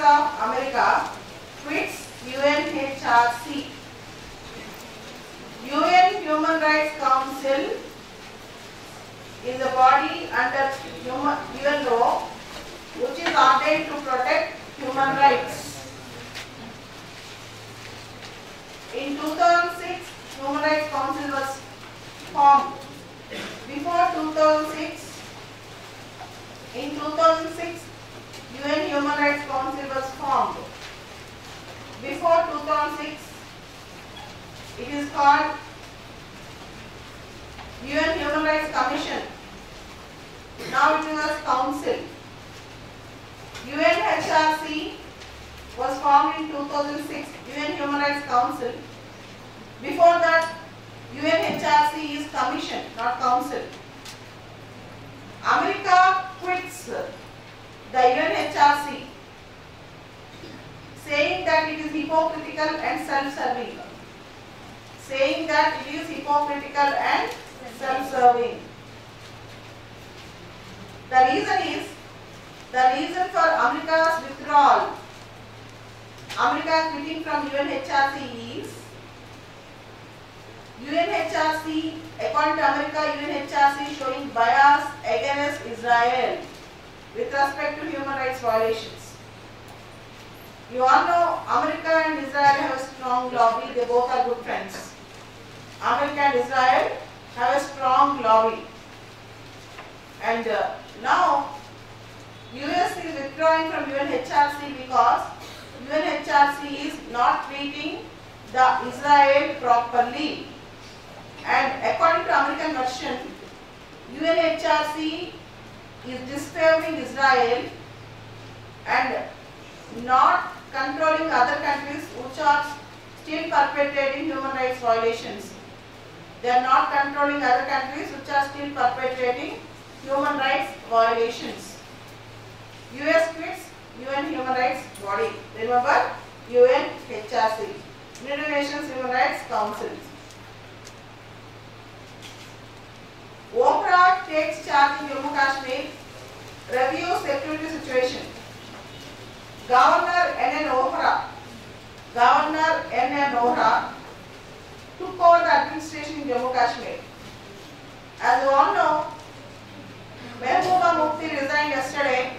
of America quits UNHRC. UN Human Rights Council is a body under UNO which is ordained to protect human rights. In 2006, Human Rights Council was formed. Before 2006, in 2006, UN Human Rights Council was formed. Before 2006, it is called UN Human Rights Commission. Now it is a council. UNHRC was formed in 2006, UN Human Rights Council. Before that, UNHRC is commission, not council. America quits the UNHRC, saying that it is hypocritical and self-serving. Saying that it is hypocritical and self-serving. The reason for America's withdrawal, America quitting from UNHRC is UNHRC, according to America, UNHRC is showing bias against Israel with respect to human rights violations. You all know America and Israel have a strong lobby, they both are good friends. America and Israel have a strong lobby. And now US is withdrawing from UNHRC because UNHRC is not treating the Israel properly. And according to American version, UNHRC is disfavoring Israel and not controlling other countries which are still perpetrating human rights violations. They are not controlling other countries which are still perpetrating human rights violations. US quits UN Human Rights Body. Remember, UNHRC, United Nations Human Rights Council. Oprah takes charge in Jammu Kashmir, reviews security situation. Governor N.N. Ohra took over the administration in Jammu Kashmir. As you all know, Mehbooba Mufti resigned yesterday.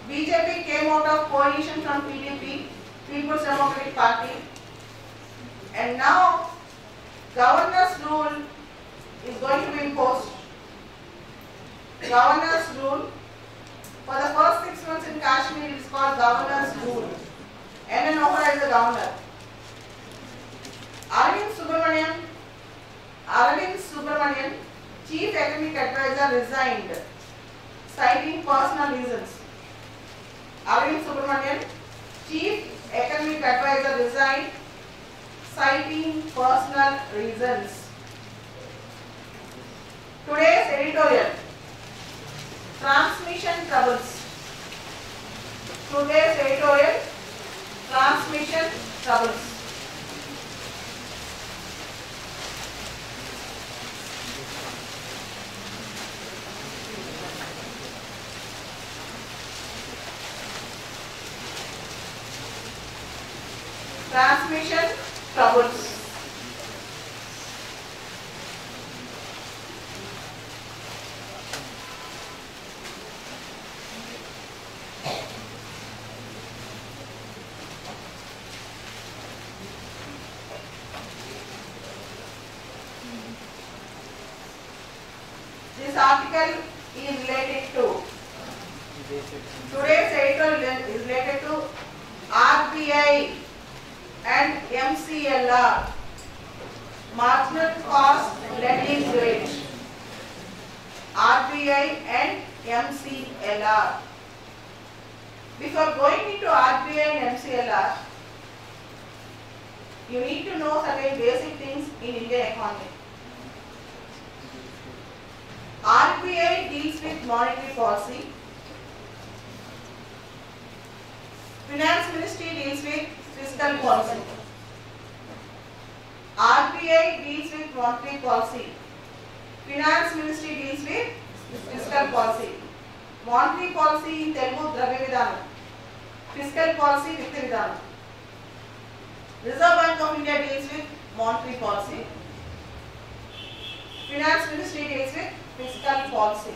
BJP came out of coalition from PDP, People's Democratic Party, and now governor's rule is going to be imposed. Governor's rule for the first 6 months in Kashmir it is called governor's rule. N.N. Ohra is the governor. Arvind Subramanian, Chief Academic Advisor, resigned, citing personal reasons. Arvind Subramanian, Chief Academic Advisor, resigned, citing personal reasons. Today's editorial: transmission troubles. Today's editorial: transmission troubles. Transmission troubles. This article is related to, today's editorial is related to RBI and MCLR, marginal cost lending rate. RBI and MCLR. Before going into RBI and MCLR, you need to know certain basic things in Indian economy. RBI deals with monetary policy. Finance Ministry deals with fiscal policy. RBI deals with monetary policy. Finance Ministry deals with fiscal policy. Monetary policy in Telugu Dravya Vidhanam. Fiscal policy with Vidhanam. Reserve Bank of India deals with monetary policy. Finance Ministry deals with fiscal policy.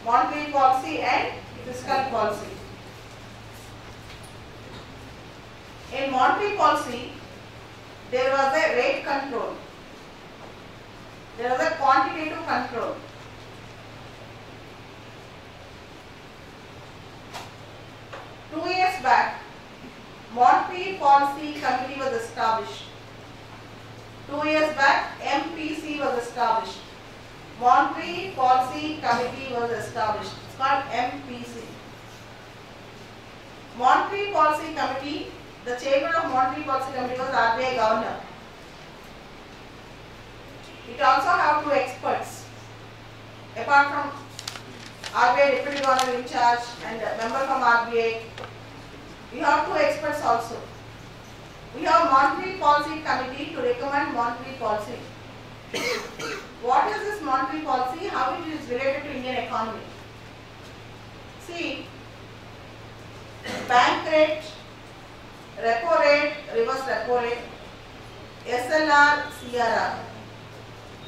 Monetary policy and fiscal policy. In monetary policy, there was a rate control. There was a quantitative control. Two years back, Monetary Policy Committee was established. 2 years back, MPC was established. Monetary Policy Committee was established. It's called MPC. Monetary Policy Committee, the chairman of Monetary Policy Committee was RBI Governor. It also have 2 experts. Apart from RBI Deputy Governor in charge and a member from RBI, we have 2 experts also. We have Monetary Policy Committee to recommend monetary policy. What is this monetary policy? How it is related to Indian economy? See, bank rate, repo rate, reverse repo rate, SLR, CRR.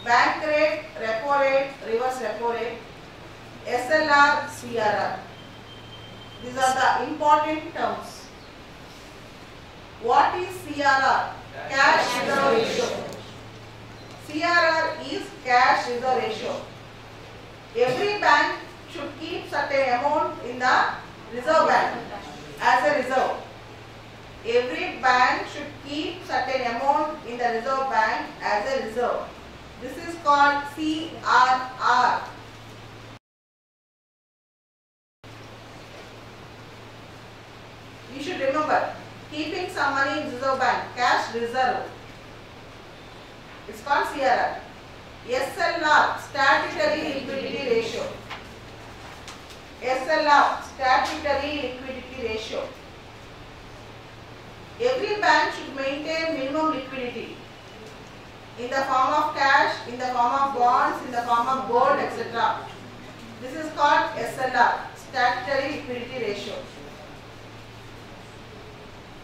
Bank rate, repo rate, reverse repo rate, SLR, CRR. These are the important terms. What is CRR? Cash reserve ratio. CRR is cash reserve ratio. Every bank should keep certain amount in the reserve bank as a reserve. Every bank should keep certain amount in the reserve bank as a reserve. This is called CRR. You should remember, keeping some money in reserve bank, cash reserve. It's called CRR. SLR, statutory liquidity ratio. SLR, statutory liquidity ratio. Every bank should maintain minimum liquidity in the form of cash, in the form of bonds, in the form of gold, etc. This is called SLR, statutory liquidity ratio.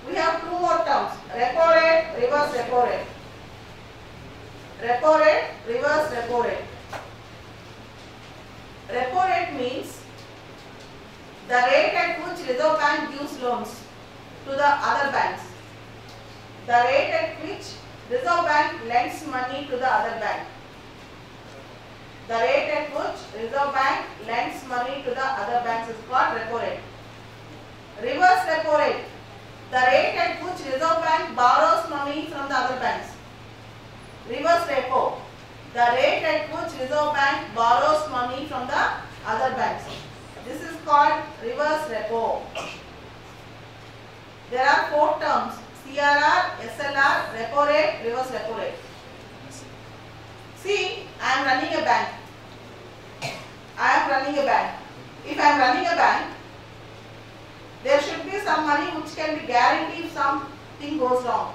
We have 2 more terms, repo rate, reverse repo rate. Repo rate, reverse repo rate. Repo rate means the rate at which Reserve Bank gives loans to the other banks. The rate at which Reserve Bank lends money to the other bank. The rate at which Reserve Bank lends money to the other banks is called repo rate. Reverse repo rate, the rate at which Reserve Bank borrows money from the other banks. Reverse repo, the rate at which Reserve Bank borrows money from the other banks. This is called reverse repo. There are 4 terms, CRR, SLR, repo rate, reverse repo rate. See, I am running a bank. If I am running a bank, there should be some money which can be guaranteed if something goes wrong.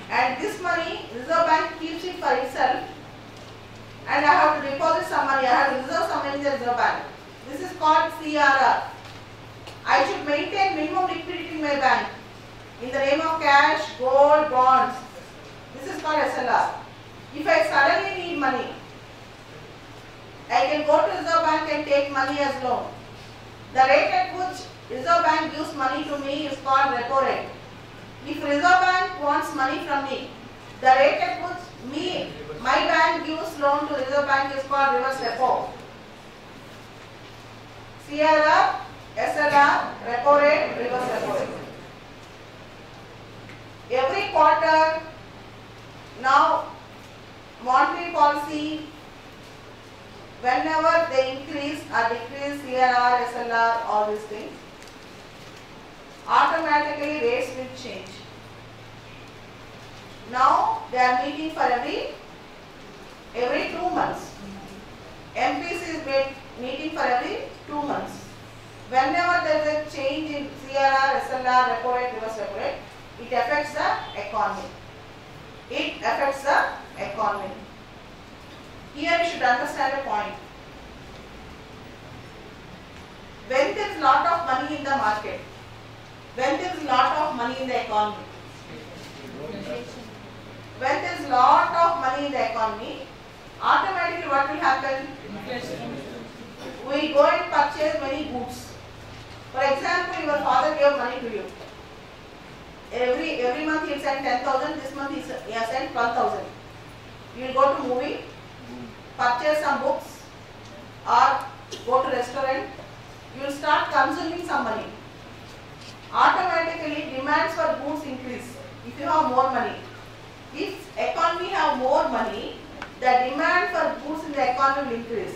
And this money, Reserve Bank keeps it for itself, and I have to deposit some money, I have to reserve some money in the Reserve Bank. This is called CRR. I should maintain minimum liquidity in my bank in the name of cash, gold, bonds. This is called SLR. If I suddenly need money, I can go to Reserve Bank and take money as loan. The rate at which Reserve Bank gives money to me is called repo rate. If Reserve Bank wants money from me, the rate at which my bank gives loan to Reserve Bank is called reverse repo. CRR, SLR, repo rate, reverse repo rate. Every quarter, now monetary policy, whenever they increase or decrease CRR, SLR, all these things, automatically rates will change. Now they are meeting for every 2 months. MPC is meeting for every 2 months. Whenever there is a change in CRR, SLR, repo rate, reverse repo rate, it affects the economy. It affects the economy. Here you should understand a point. When there is lot of money money in the market? When there is lot of money in the economy? When there is lot of money in the economy, automatically what will happen? We go and purchase many goods. For example, your father gave money to you. Every month he sent 10,000. This month he has sent 12,000. You will go to movie, purchase some books, or go to restaurant. You will start consuming some money. Automatically, demands for goods increase. If you have more money, if economy have more money, the demand for goods in the economy will increase.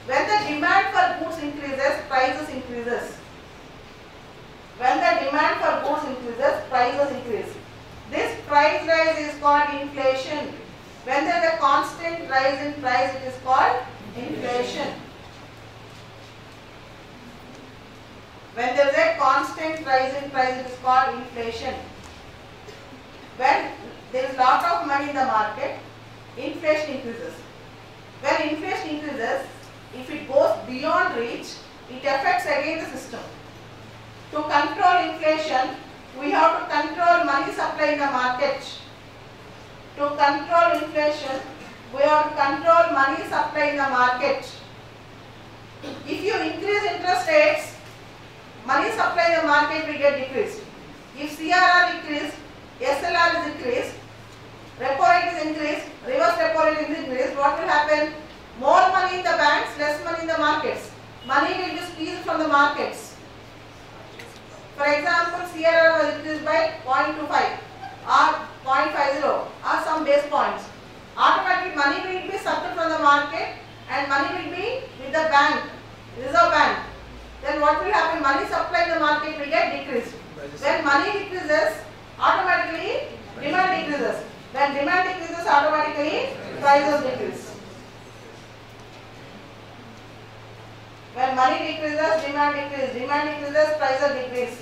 When the demand for goods increases, prices increases. When the demand for goods increases, prices increase. This price rise is called inflation. When there is a constant rise in price, it is called inflation. When there is a constant rise in price, it is called inflation. When there is lot of money in the market, inflation increases. When inflation increases, if it goes beyond reach, it affects again the system. To control inflation, we have to control money supply in the market. To control inflation, we have to control money supply in the market. If you increase interest rates, money supply in the market will get decreased. If CRR increased, SLR is increased, repo rate is increased, reverse repo rate is increased, what will happen? More money in the banks, less money in the markets. Money will be squeezed from the markets. For example, CRR was increased by 0.25 or 0.50 or some base points. Automatically money will be sucked from the market and money will be with the bank, Reserve Bank. Then what will happen? Money supply in the market will get decreased. When money decreases, automatically demand decreases. When demand decreases, automatically prices decrease. When money decreases, demand decreases. Demand decreases, prices decrease.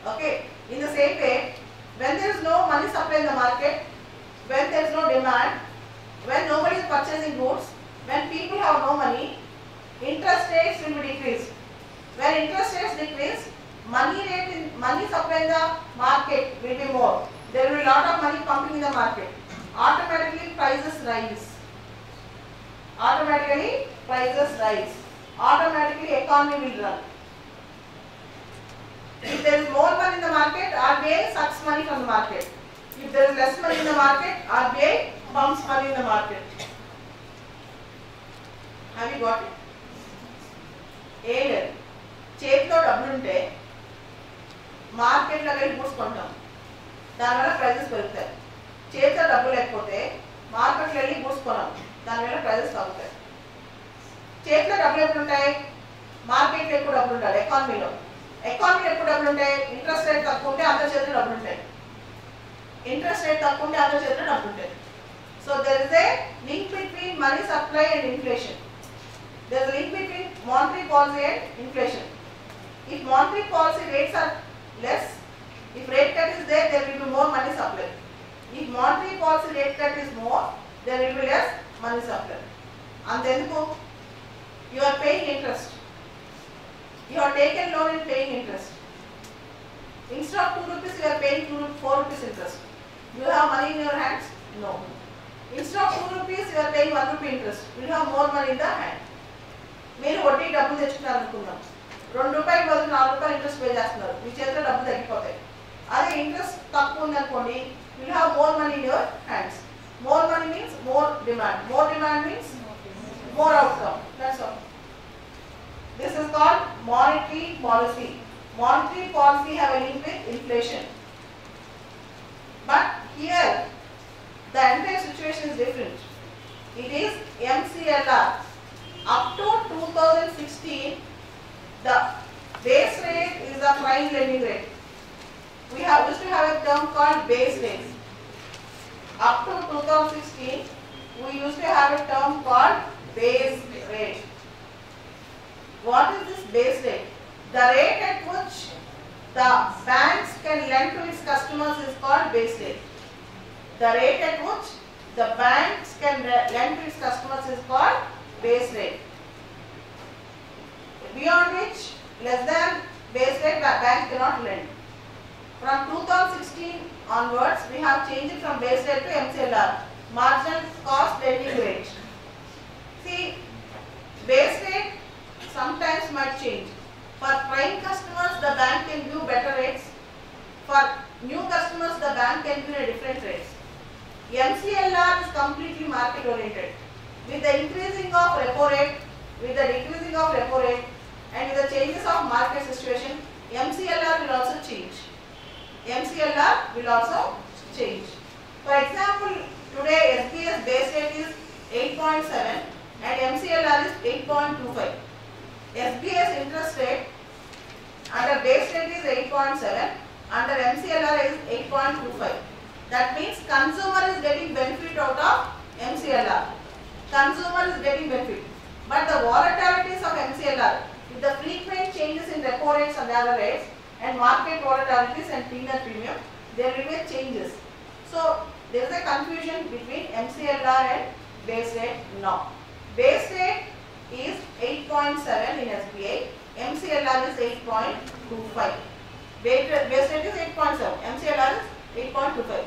Okay. In the same way, when there is no money supply in the market, when there is no demand, when nobody is purchasing goods, when people have no money, interest rates will be decreased. When interest rates decrease, money supply in the market will be more. There will be a lot of money pumping in the market. Automatically prices rise. Automatically prices rise. Automatically economy will run. If there is more money in the market, RBI sucks money from the market. If there is less money in the market, RBI pumps money in the market. Have you got it? ఏడు చేతిలో డబ్బులుంటే మార్కెట్లో వెళ్ళి goods కొంటాం, దానివల్ల prices పెరుగుతాయి. చేతిలో డబ్బు లేకపోతే మార్కెట్లో వెళ్ళి గూడ్స్ కొనాం, దానివల్ల ప్రైజెస్ తగ్గుతాయి. చేతిలో డబ్బులు ఎప్పుడు ఉంటాయి? మార్కెట్లో ఎక్కువ డబ్బులు ఉండాలి. ఎకానమీలో ఎప్పుడు డబ్బులు ఉంటాయి? ఇంట్రెస్ట్ రేట్ తక్కువ ఉంటే అందరి చేతిలో డబ్బులు ఉంటాయి. ఇంట్రెస్ట్ రేట్ తక్కువ ఉంటే అందరి చేతిలో డబ్బులు ఉంటాయి. So there is a link between money supply and inflation. There is a link between monetary policy and inflation. If monetary policy rates are less, if rate cut is there, there will be more money supply. If monetary policy rate cut is more, there will be less money supply. And then you are paying interest. You have taken loan and paying interest. Instead of 2 rupees, you are paying 4 rupees interest. You have money in your hands? No. Instead of 2 rupees, you are paying 1 rupee interest. You have more money in the hand. మీరు వడ్డీ డబ్బులు తెచ్చుకున్నారు అనుకుందాం, 2 రూపాయలు బదులు 4 రూపాయలు interest pay చేస్తున్నారు, మీ చేతిలో డబ్బులు తగ్గిపోతాయి. అదే ఇంట్రెస్ట్ తక్కువ ఉంది అనుకోండి, will have more money in your hands. More money means more demand. More demand means more outcome. That's all. This is called monetary policy. Monetary policy have a link with inflation. But here the entire situation is different. It is MCLR. Up to 2016, the base rate is the prime lending rate. We used to have a term called base rate. Up to 2016, we used to have a term called base rate. What is this base rate? The rate at which the banks can lend to its customers is called base rate. The rate at which the banks can lend to its customers is called base rate. less than base rate, bank cannot lend. From 2016 onwards, we have changed it from base rate to MCLR, marginal cost lending rate. See, base rate sometimes might change. For prime customers, the bank can give better rates. For new customers, the bank can give a different rates. MCLR is completely market oriented. With the increasing of repo rate, with the decreasing of repo rate, and with the changes of market situation, MCLR will also change. MCLR will also change. For example, today SBS base rate is 8.7 and MCLR is 8.25. SBS interest rate under base rate is 8.7, under MCLR is 8.25. That means consumer is getting benefit out of MCLR. Consumer is getting benefit. But the volatilities of MCLR, with the frequent changes in repo rates and other rates, and market volatilities and tenor premium, there will be changes. So there is a confusion between MCLR and base rate now. Base rate is 8.7 in SBI, MCLR is 8.25. Base rate is 8.7, MCLR is 8.25.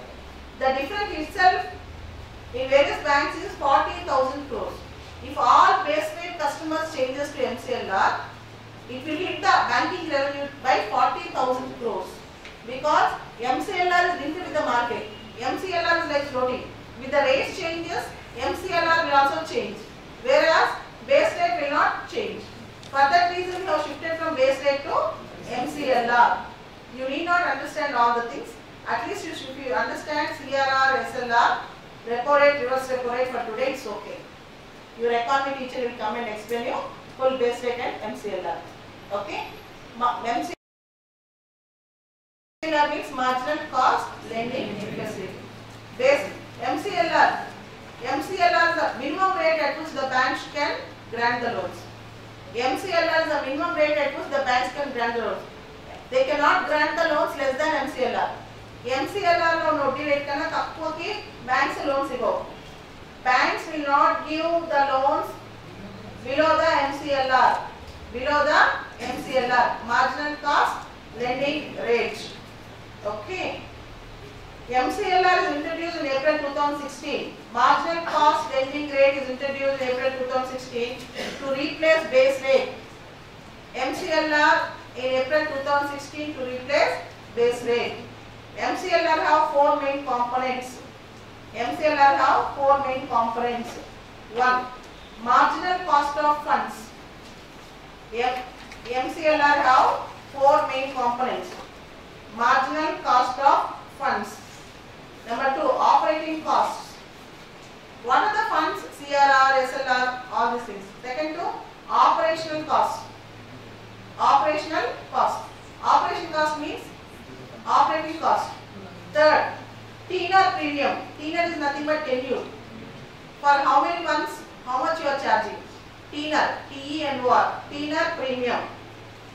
The difference itself in various banks is 40,000 crores. If all base rate customers changes to MCLR, it will hit the banking revenue by 40,000 crores, because MCLR is linked with the market. MCLR is like floating. With the rate changes, MCLR will also change, whereas base rate will not change. For that reason, we have shifted from base rate to MCLR. You need not understand all the things. At least if you understand CRR, SLR, repo rate, reverse repo rate for today, it's okay. Your economy teacher will come and explain you full base rate and MCLR. Okay? MCLR means marginal cost lending interest rate. Base MCLR. MCLR is the minimum rate at which the banks can grant the loans. MCLR is the minimum rate at which the banks can grant the loans. They cannot grant the loans less than MCLR. MCLR lo noddi rate kanna takkuki banks loans igo. Banks will not give the loans below the MCLR. Below the MCLR, marginal cost lending rate. Okay. MCLR is introduced in April 2016. Marginal cost lending rate is introduced in April 2016 to replace base rate. MCLR in April 2016 to replace base rate. MCLR have four main components. MCLR have four main components. 1. Marginal cost of funds. MCLR have four main components. Marginal cost of funds. Number 2, operating costs. What are the funds? CRR, SLR, all these things. Second 2, operational cost. Operational cost. Operation cost means operating cost. Third, tenor premium. Tenor is nothing but tenure. For how many months, how much you are charging? Tenor, T-E-N-O-R, tenor premium.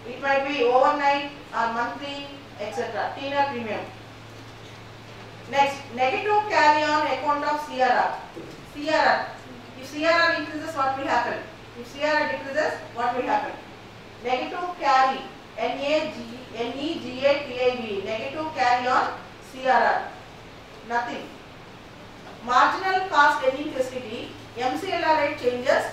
It might be overnight or monthly, etc. Tenor premium. Next, negative carry on account of CRR. CRR. If CRR increases, what will happen? If CRR decreases, what will happen? Negative carry, N-E-G-A-T-I-V, negative carry on CRR. Nothing. Marginal cost lending facility, MCLR rate changes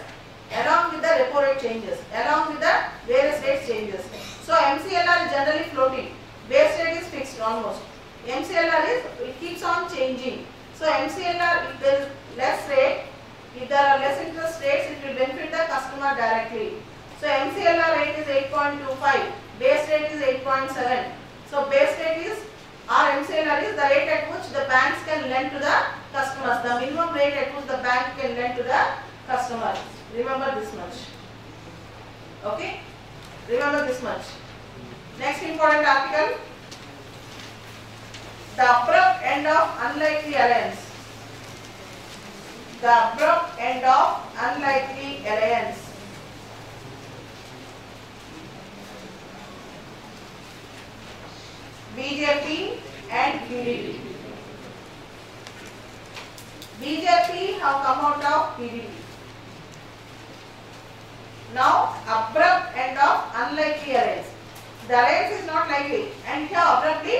along with the repo rate changes, along with the various rate changes. So MCLR is generally floating. Base rate is fixed almost. MCLR is, it keeps on changing. So MCLR, if there is less rate, if there are less interest rates, it will benefit the customer directly. So MCLR rate is 8.25, base rate is 8.7. So base rate is, or MCLR is the rate at which the banks can lend to the customers, the minimum rate at which the bank can lend to the customers. Remember this much. Okay? Remember this much. Next important article. The abrupt end of unlikely alliance. The abrupt end of unlikely alliance. BJP and PDP. BJP have come out of PDP. Now, abrupt end of unlikely alliance. The alliance is not likely and it have abruptly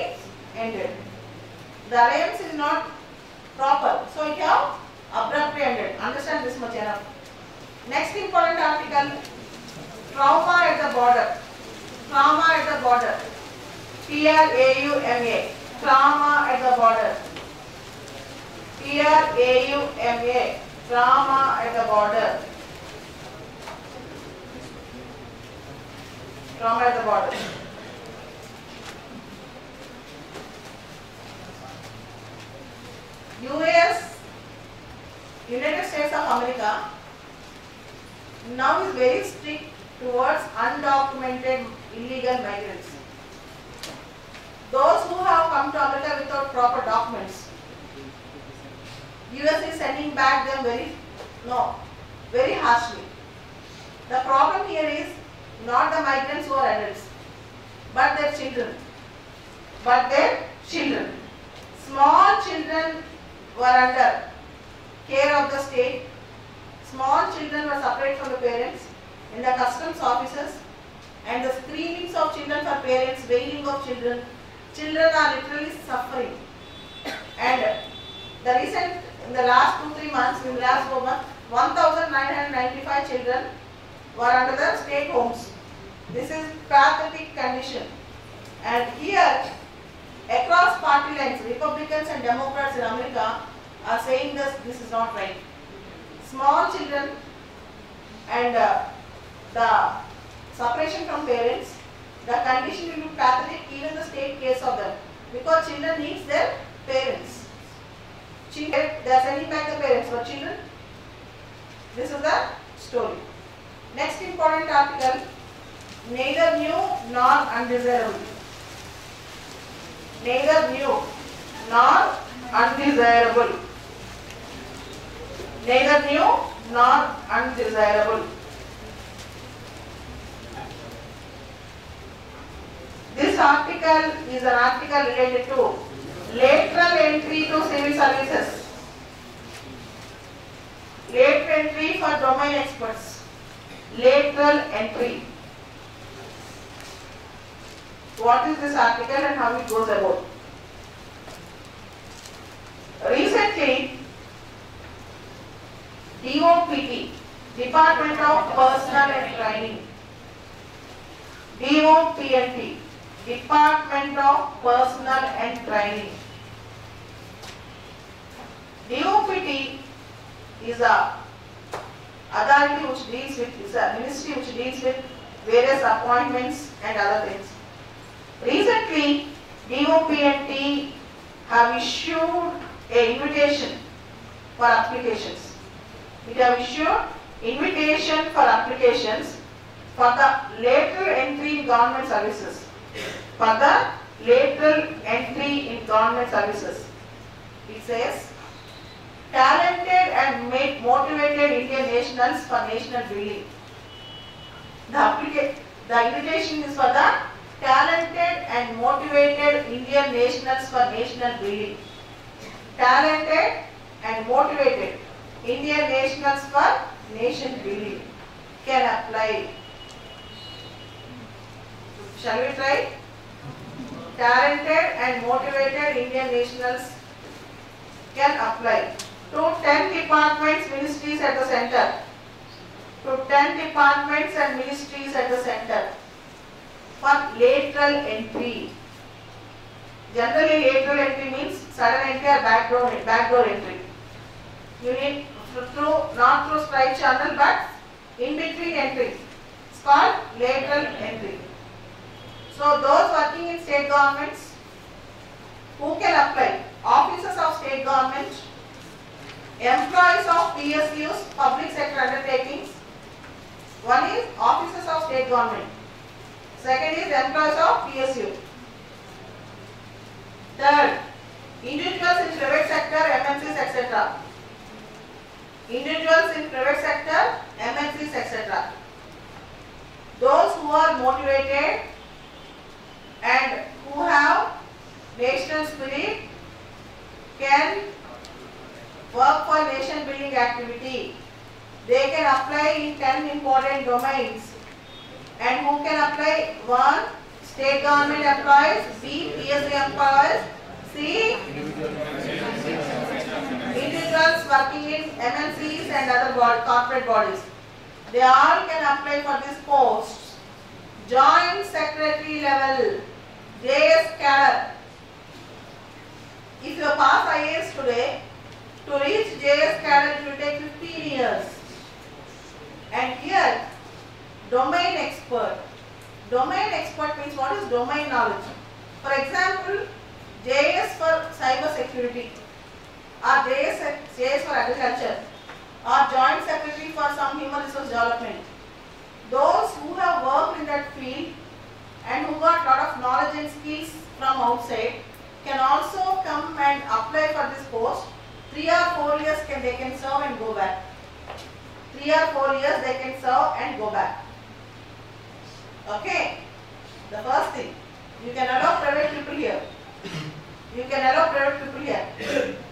ended. The alliance is not proper, so it have abruptly ended. Understand this much enough. Next important article, trauma at the border. Trauma at the border. Trauma. Trauma at the border. Trauma. Trauma at the border. Trauma at the border. US, United States of America, now is very strict towards undocumented illegal migrants. Those who have come to America without proper documents, US is sending back them very harshly. The problem here is not the migrants who are adults, but their children. Small children were under care of the state. Small children were separate from the parents in the customs offices, and the screenings of children for parents, wailing of children. Children are literally suffering. And in the last 2-3 months, in the last 4 months, 1,995 children were under the state homes. This is pathetic condition. And here, across party lines, Republicans and Democrats in America are saying this is not right. Small children and the separation from parents, the condition will be pathetic, even the state case of them, because children needs their parents. They are sending back the parents, but children, this is the story. Next important article, neither new nor undesirable. Neither new nor undesirable. Neither new nor undesirable. This article is an article related to lateral entry to civil services. Lateral entry for domain experts. Lateral entry. What is this article and how it goes about? Recently, DOPT, Department of Personnel and Training, DOPT, Department of Personnel and Training. DOPT is a authority which deals with, is a ministry which deals with various appointments and other things. Recently, DOPT have issued an invitation for applications. It have issued invitation for applications for the lateral entry in government services. For the lateral entry in government services. It says, talented and motivated Indian nationals for national building. The invitation is for the talented and motivated Indian nationals for national building. Talented and motivated Indian nationals for nation building can apply. Shall we try? Talented and motivated Indian nationals can apply to 10 departments, ministries at the center. To 10 departments and ministries at the center for lateral entry. Generally, lateral entry means sudden entry or backdoor entry. You need not through straight channel, but in between entry. It's called lateral entry. So those working in state governments, who can apply? Officers of state government, employees of PSUs, public sector undertakings. One is officers of state government. Second is employees of PSU. Third, individuals in private sector, MNCs, etc. Individuals in private sector, MNCs, etc. Those who are motivated and who have national spirit can work for nation building activity. They can apply in 10 important domains And who can apply? 1. State government employees. B. PSU employees. C. Individuals working in MNCs and other corporate bodies. They all can apply for this post. Joint Secretary level, JS cadre. If you pass IAS today, to reach JS cadre it will take 15 years. And here, domain expert. Domain expert means what is domain knowledge? For example, JS for cyber security, or JS for agriculture, or joint secretary for some human resource development. Those who have worked in that field and who got lot of knowledge and skills from outside can also come and apply for this post. 3 or 4 years they can serve and go back. 3 or 4 years they can serve and go back. Okay. The first thing, you can allow private people here. You can allow private people here.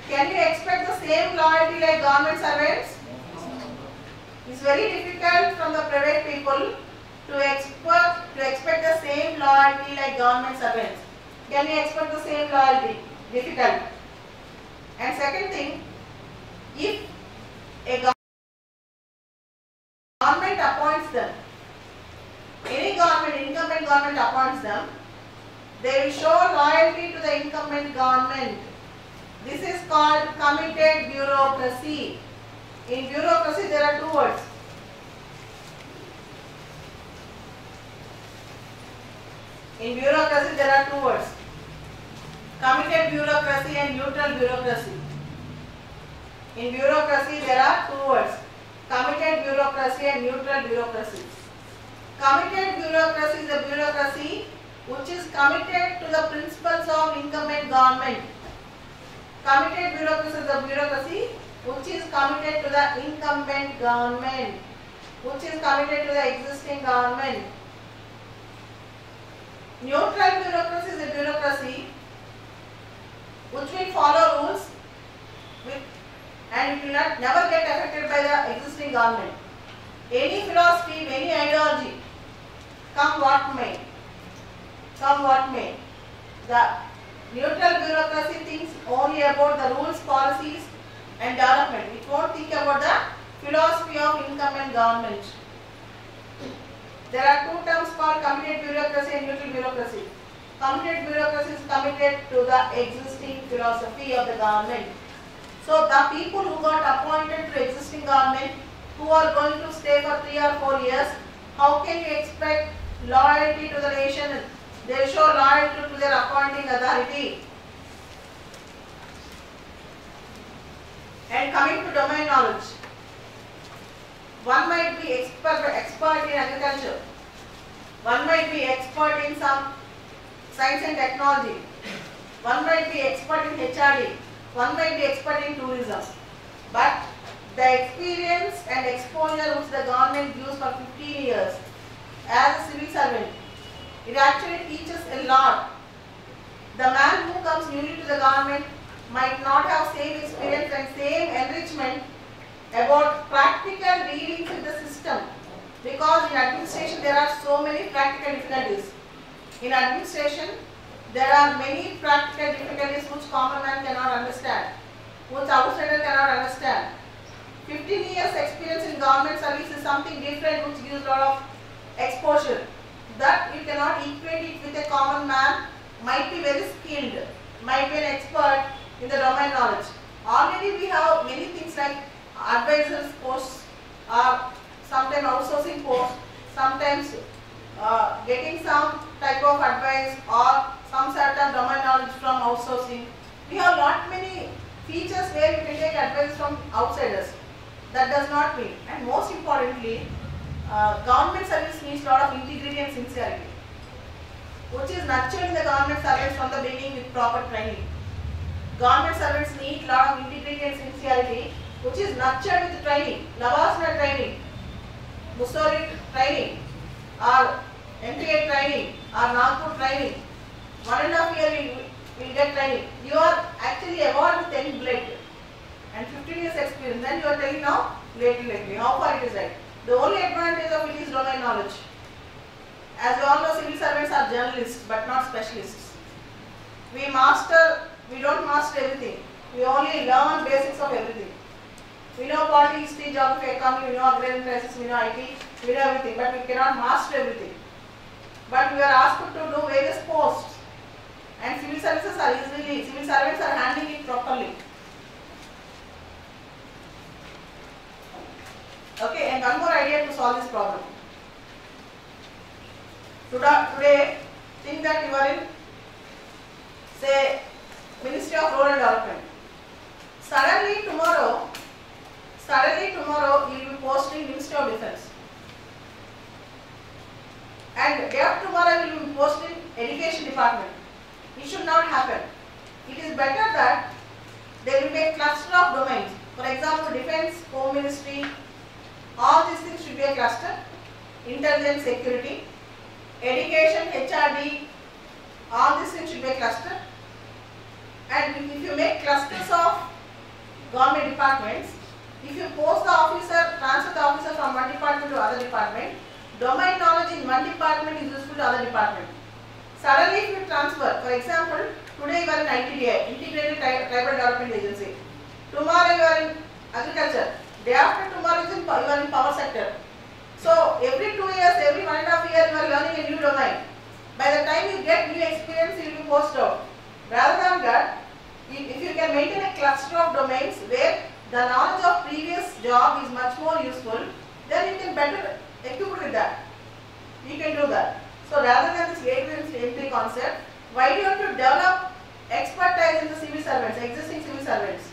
Can you expect the same loyalty like government servants? It's very difficult from the private people to expect the same loyalty like government servants. Can you expect the same loyalty? Difficult. And second thing, if a government appoints them, any government, incumbent government appoints them, they will show loyalty to the incumbent government. This is called committed bureaucracy. In bureaucracy there are 2 words. In bureaucracy there are 2 words. Committed bureaucracy and neutral bureaucracy. In bureaucracy there are 2 words. Committed bureaucracy and neutral bureaucracy. Committed bureaucracy is a bureaucracy which is committed to the principles of incumbent government. Committed bureaucracy is a bureaucracy which is committed to the incumbent government, which is committed to the existing government. Neutral bureaucracy is a bureaucracy which will follow rules and it will never get affected by the existing government. Any philosophy, any ideology, come what may. The neutral bureaucracy thinks only about the rules, policies and development. It won't think about the philosophy of incumbent government. There are 2 terms called committed bureaucracy and neutral bureaucracy. Committed bureaucracy is committed to the existing philosophy of the government. So the people who got appointed to existing government, who are going to stay for 3 or 4 years, how can you expect loyalty to the nation? They show loyalty to their appointing authority. And coming to domain knowledge, one might be expert in agriculture, one might be expert in some science and technology, one might be expert in HRD, one might be expert in tourism. But the experience and exposure which the government gives for 15 years as a civil servant, it actually teaches a lot. The man who comes newly to the government might not have same experience and same enrichment about practical dealings with the system, because in administration there are so many practical difficulties. In administration there are many practical difficulties which common man cannot understand, which outsider cannot understand. 15 years experience in government service is something different which gives a lot of exposure. That you cannot equate it with a common man, might be very skilled, might be an expert in the domain knowledge. Already we have many things like advisors posts, sometimes outsourcing posts, sometimes getting some type of advice or some certain domain knowledge from outsourcing. We have lot many features where you can take advice from outsiders. That does not mean, and most importantly, government service needs a lot of integrity and sincerity, which is nurtured in the government servants from the beginning with proper training. Government servants need a lot of integrity and sincerity, which is nurtured with training, Lavasana training, Mussoorie training, or MPA training, or Nagpur training. 1.5 years we will get training. You are actually evolved with 10 blood and 15 years experience. Then you are telling now lately. How far it is right? The only advantage of it is domain knowledge. As you all know, civil servants are journalists but not specialists. We don't master everything. We only learn basics of everything. We know politics, history, geography, economy, we know agrarian crisis, we know IT, we know everything, but we cannot master everything. But we are asked to do various posts, and civil servants are handling it properly. Okay, and one more idea to solve this problem. Today, think that you are in, say, Ministry of Rural Development. Suddenly tomorrow you will be posting Ministry of Defence. And day after tomorrow you will be posting Education Department. It should not happen. It is better that there will be a cluster of domains. For example, Defence, Home Ministry, all these things should be a cluster. Intelligence, Security, Education, HRD, all these things should be a cluster. And if you make clusters of government departments, if you post the officer, transfer the officer from one department to other department, domain knowledge in one department is useful to other department. Suddenly if you transfer, for example, today you are in ITDI, Integrated Tribal Development Agency. Tomorrow you are in Agriculture. Day after tomorrow you are in Power Sector. So every 2 years, every 1.5 years you are learning a new domain. By the time you get new experience, you will be posted out. Rather than that, if you can maintain a cluster of domains where the knowledge of previous job is much more useful, then you can better equip with that. You can do that. So rather than this lateral entry concept, why do you have to develop expertise in the civil servants, existing civil servants?